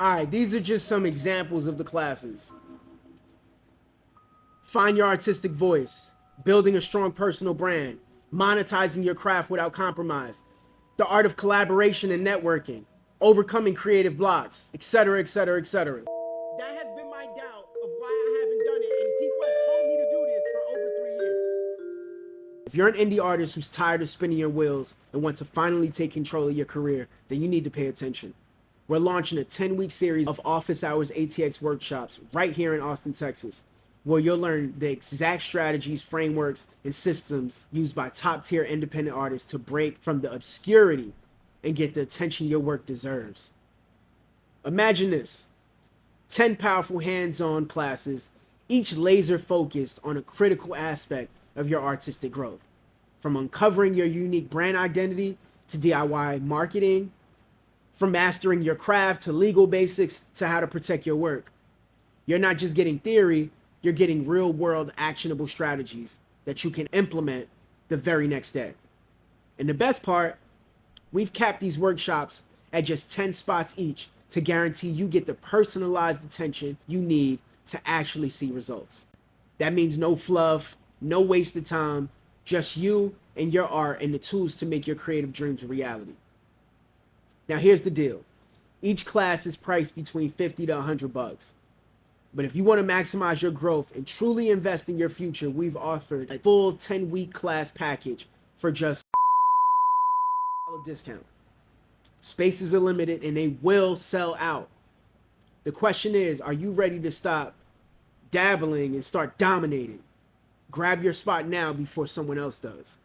All right, these are just some examples of the classes. Find your artistic voice, building a strong personal brand, monetizing your craft without compromise, the art of collaboration and networking, overcoming creative blocks, etc., etc., etc. That has been my doubt of why I haven't done it, and people have told me to do this for over 3 years. If you're an indie artist who's tired of spinning your wheels and want to finally take control of your career, then you need to pay attention. We're launching a 10-week series of Office Hours ATX workshops right here in Austin, Texas, where you'll learn the exact strategies, frameworks, and systems used by top-tier independent artists to break from the obscurity and get the attention your work deserves. Imagine this: 10 powerful hands-on classes, each laser-focused on a critical aspect of your artistic growth, from uncovering your unique brand identity to DIY marketing, from mastering your craft to legal basics to how to protect your work. You're not just getting theory, you're getting real-world actionable strategies that you can implement the very next day. And the best part, we've capped these workshops at just 10 spots each to guarantee you get the personalized attention you need to actually see results. That means no fluff, no wasted time, just you and your art and the tools to make your creative dreams a reality. Now here's the deal. Each class is priced between $50 to $100. But if you want to maximize your growth and truly invest in your future, we've offered a full 10-week class package for just a discount. Spaces are limited and they will sell out. The question is, are you ready to stop dabbling and start dominating? Grab your spot now before someone else does.